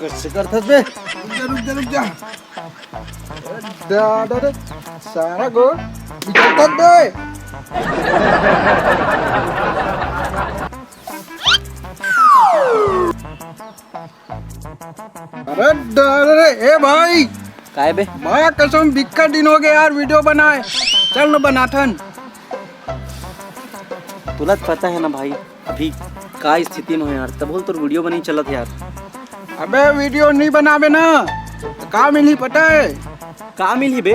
कसं करतात बे? रुक जा दादा सारा गो विचारतात बे. अरे दादा ए भाई काय बे? माया कसम बिक्का दिन हो गए यार वीडियो बनाए. चल ना बनाथन. तुलाच पता है ना भाई अभी काय स्थिति में है यार, तब बोल तो वीडियो बनी चलत यार. अबे वीडियो नहीं बनावे ना तो का मिली पता है? का मिली बे?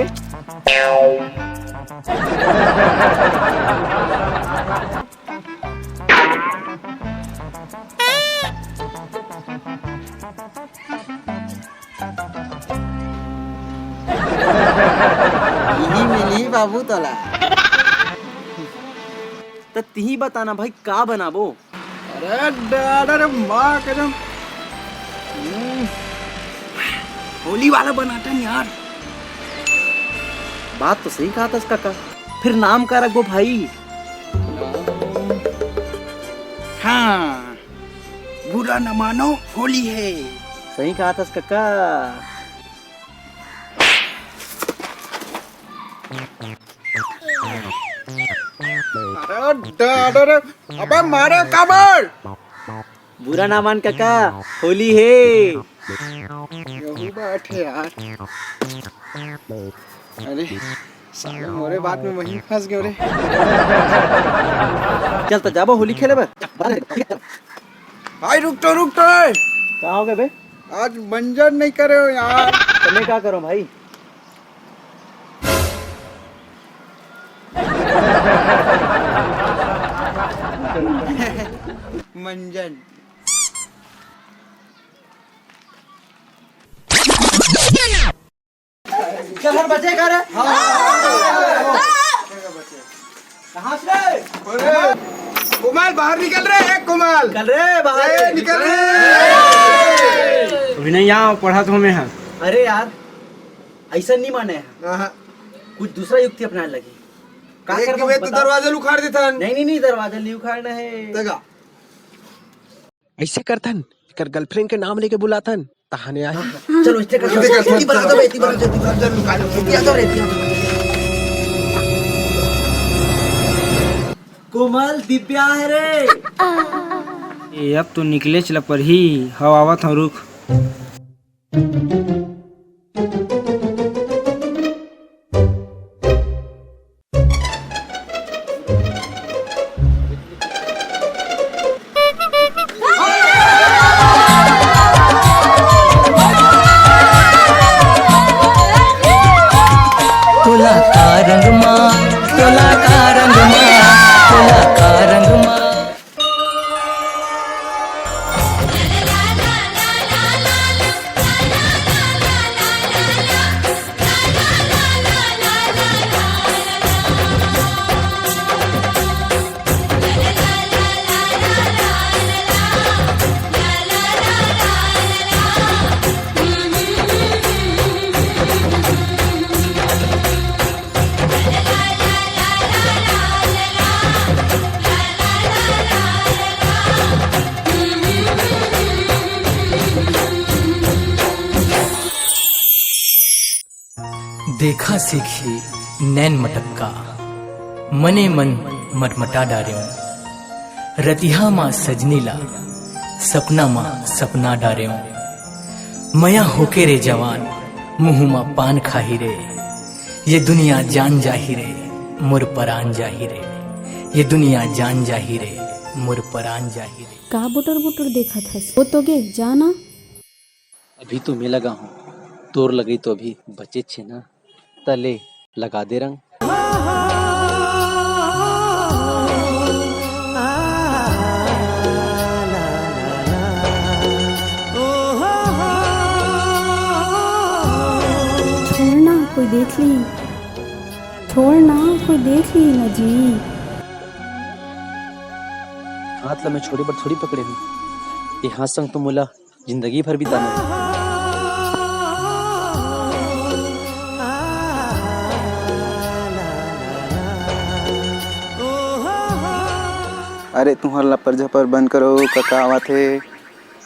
यही मिली बाबू तला. तो तिही बताना भाई का बनाबो. अरे दादा रे माँ कसम होली वाला बनाथन यार. बात तो सही कहा था काका, फिर नाम का रखो भाई. हाँ बुरा न मानो होली है. सही कहा था काका. अरे दादा रे अबे मारे काबर. बुरा ना मान काका, होली है. यही बात है यार. अरे साले मोरे बात में वही फंस गए रे. चल तो जाबो होली खेले बे. भाई रुक तो कहाँ हो गए बे? आज मंजन नहीं करे हो यार. तो मैं क्या करूं भाई? मंजन क्या घर बचे कर? कहाँ से? कुमाल बाहर निकल रहे हैं. कुमाल निकल रे बाहर. निकल रहे. अभी नहीं यहाँ पढ़ा तो हमें है. अरे यार ऐसा नहीं माने हैं. कुछ दूसरा युक्ति अपनाने लगी. का एक करबो वे तो बता. दरवाजा उखाड़ देथन. नहीं दरवाजा नहीं उखाड़ना है. तगा ऐसे करथन कर गर्लफ्रेंड के नाम लेके बुलाथन तहाने आई. चलो इससे कर. खेती बना दो, खेती बना दो. खेती आ दो रे. कोमल दिव्या है रे. ये अब तो निकले चला पर ही हवावत हूँ रुक. तोला का रंग माँ, तोला का रंग माँ, तोला का रंग माँ. देखा सीखी नैन मटक्का मने मन मटमटा डार्यो. रतिहा माँ सजनीला सपना माँ सपना डार्यो. मया होके रे जवान मुँह माँ पान खाही रे. ये दुनिया जान जाही रे मुर परान जाही रे. ये दुनिया जान जाही रे मुर परान जाही रे. का बुटर बुटर देखा था वो तो गे जाना. अभी तो मैं लगा हूँ, तोर लगी तो अभी बचे छे ना. तले लगा दे रंग. छोड़ना कोई देख ली, छोड़ना कोई देख ली ना जी. हाथ ला मैं छोड़े पर थोड़ी पकड़े हूँ. ये हाथ संग तो मुला जिंदगी भर बिताना है. अरे तुहर लपर झपर बंद करो कका आवा थे।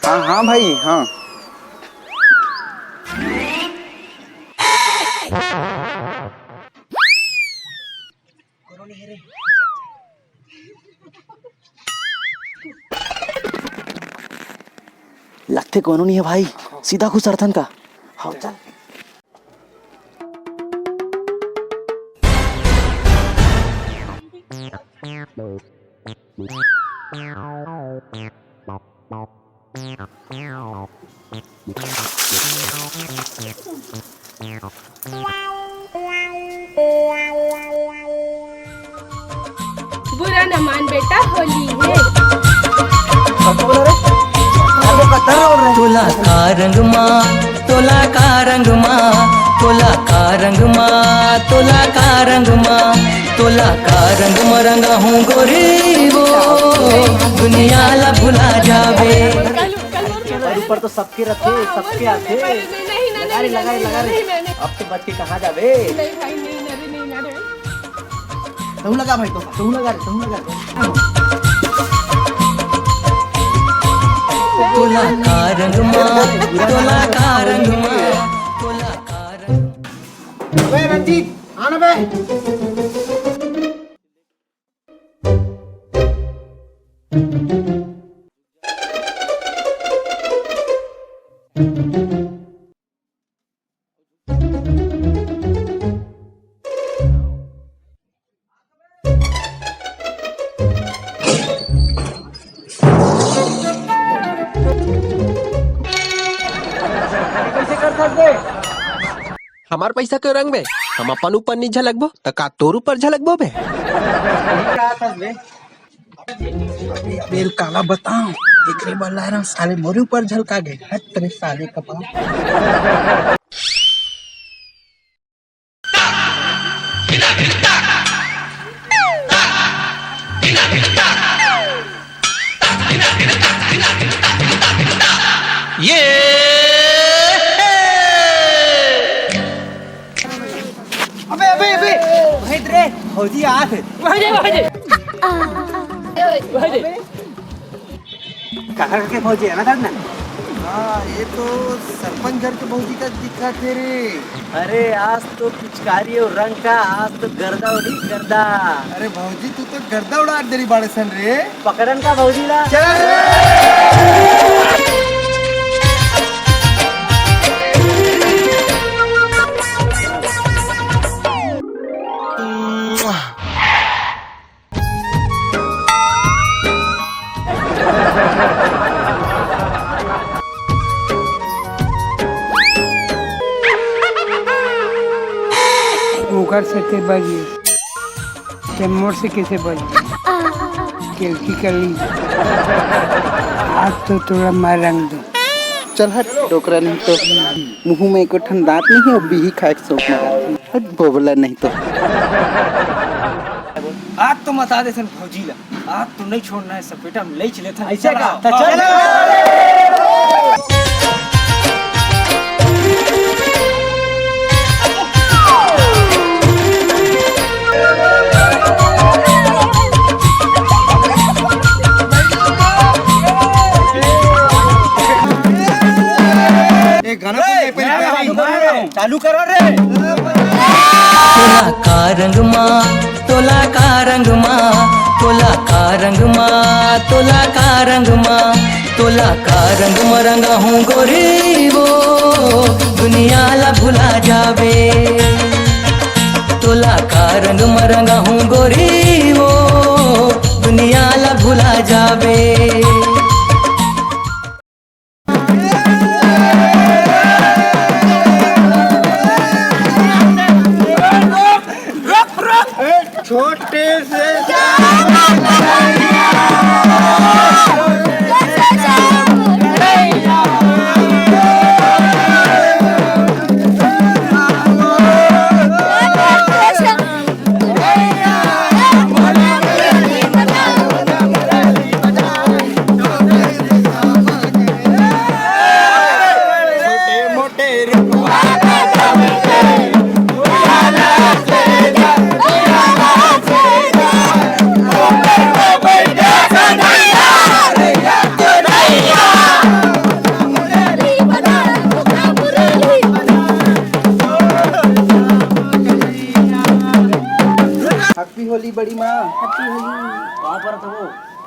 हाँ हाँ भाई हाँ। लगते कोनो नहीं है भाई, सीधा घुस अर्थन का। हाँ चल। बुरा न मान बेटा, होली है। तोला का रंग माँ, तोला का रंग माँ, तोला का रंग माँ, तोला का रंग माँ, तोला का रंग में रंगा हूँ गोरी वो दुनिया ला भुला जावे। ऊपर तो सबके रखे, सबके आते। लगाए अब तो बच के कहाँ जावे। तू लगा भाई, तू लगा। तोला का रंग माँ, तोला का रंग माँ, तोला का रंग। अबे रंजीत आना बे। हमार पैसा के रंग बे, हम अपन ऊपर नहीं झलकबो त का तोर ऊपर झलकबो बे। बेल काला बताऊं एक बार ला रहा साले मोरे ऊपर झलका गए। हट तेरे साले कपा। फौजी आ थे। कहाँ के फौजी है ना करना। हाँ ये तो सरपंच घर के भौजी का दिखा थे रे। अरे आज तो पिचकारी और रंग का, आज तो गर्दा उड़ी गर्दा। अरे भौजी तू तो गर्दा उड़ा देरी बाड़े सन रे। पकड़न का भौजी ला। ओकर से ते बजी ते मोर से कैसे बजी केलकी कली आज तो थोड़ा मार रंग दो। चल हट टोकरा नहीं तो मुंह में एक ठन दांत नहीं है और बिही खाए के शौक में हट बोबला नहीं तो। आज तो मता दे सन फौजी ला, आज तो नहीं छोड़ना है सब बेटा, हम ले चले था। ऐसे का चल। चालू करो रे। तोला का रंग माँ, तोला का रंग माँ, तोला का रंग माँ, तोला का रंग माँ, तोला का रंग में रंगा हूँ गोरी वो दुनिया ला भुला जावे। तोला का रंग में रंगा हूँ गोरी वो दुनिया ला भुला जावे। छोटे से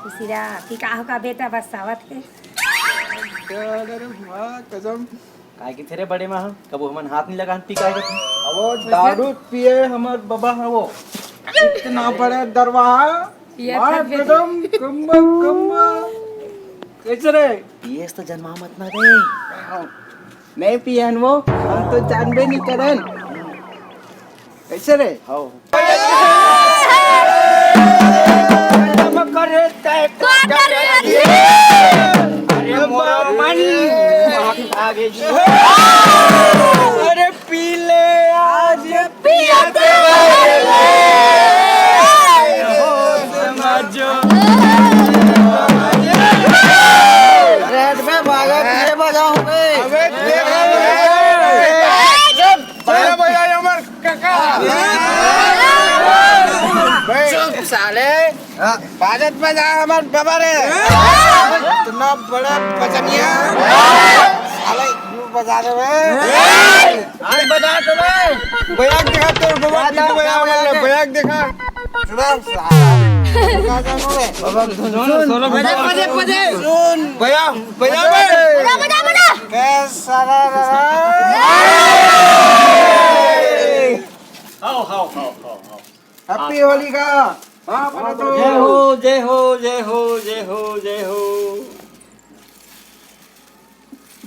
खुशीरा पिकाहो का बेटा बसावत है। कसम काय के तेरे बड़े में कबो हमन हाथ नहीं लगा पी काय के वो दारू पिए हमर बाबा है वो इतना बड़े दरवाहा मार कसम कम्बा कैसे रे पिए तो जन्मा मत ना रे नहीं पियन वो हम तो जानबे नहीं करन कैसे रे हां अरे पी ले आज पियाते रेड में भागा पीछे बजाओ चुप साले बाजत में जा हमार बाबा रे इतना बड़ा बजनिया साले क्यों बजा रहे आज बजा तो बयाक दिखा तो बाबा की बयाक बयाक दिखा सुना बाबा सुन बजे सुन बया बजा बजा कैसा हां हैप्पी होली का जय हो जय हो जय हो जय हो जय हो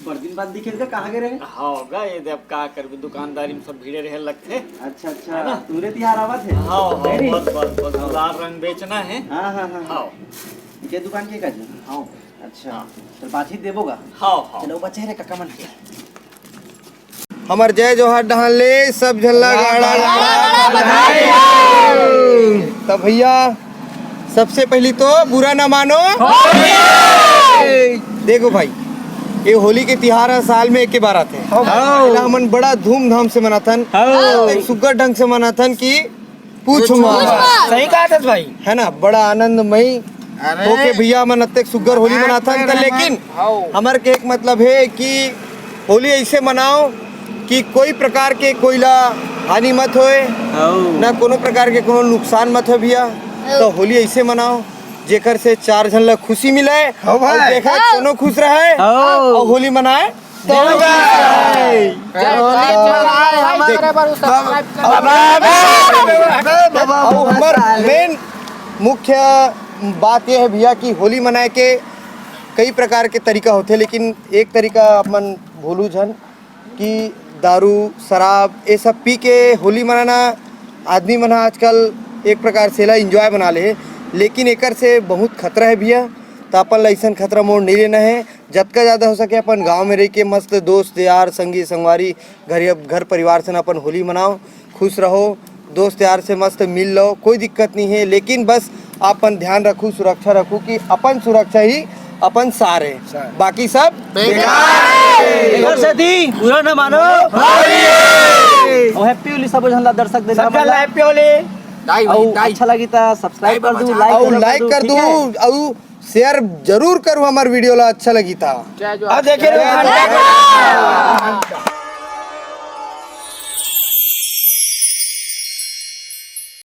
बड़ दिन बाद दिखे का कहाँ गए हां गए अब का करबे दुकानदारी में सब भीड़े रहे लगथे अच्छा अच्छा तुरे तिहार आवत है हां बस बस बस गुलाब रंग बेचना है हाँ हाँ हाँ हां ये दुकान के का जी हां अच्छा चल बात ही देबोगा हां हां चलो बच्चे रे काका मन के हमर जय जोहार डहान ले सब झल्ला गाड़ा तो भैया सबसे पहली तो बुरा ना मानो देखो भाई ये होली के त्योहार साल में एक बार आते हैं हमन बड़ा धूमधाम से मनाथन सुगर ढंग से मनाथन की पूछ सही कहा था भाई है ना बड़ा आनंदमयी होके भैया मन अत्ते सुगर होली मनाथन कर लेकिन हमारे के एक मतलब है कि होली ऐसे मनाओ कि कोई प्रकार के कोयला हानि मत होए ना कोनो प्रकार के कोनो नुकसान मत हो भैया तो होली ऐसे मनाओ जेकर से चार जन ला खुशी मिले और देखा दोनों खुश रहे और होली मनाए तो हमार मेन मुख्य बात यह है भैया कि होली मनाए के कई प्रकार के तरीका होते लेकिन एक तरीका अपन भूलू जन कि दारू शराब ये सब पी के होली मनाना आदमी मना आजकल एक प्रकार से ला इंजॉय बना ले लेकिन एकर से बहुत खतरा है भैया तो अपन लाइसन खतरा मोड़ नहीं लेना है जितना ज़्यादा हो सके अपन गांव में रह के मस्त दोस्त यार संगी संगवारी घर परिवार से ना अपन होली मनाओ खुश रहो दोस्त यार से मस्त मिल लो कोई दिक्कत नहीं है लेकिन बस अपन ध्यान रखो सुरक्षा रखो कि अपन सुरक्षा ही अपन सारे बाकी सब इधर से दी पूरा न मानो और हैप्पी होली सब झंडा दर्शक देना सब हैप्पी होली अच्छा लगी तो सब्सक्राइब कर दू लाइक कर दू और शेयर जरूर करूँ हमारे वीडियो ला अच्छा लगी था अब देखिए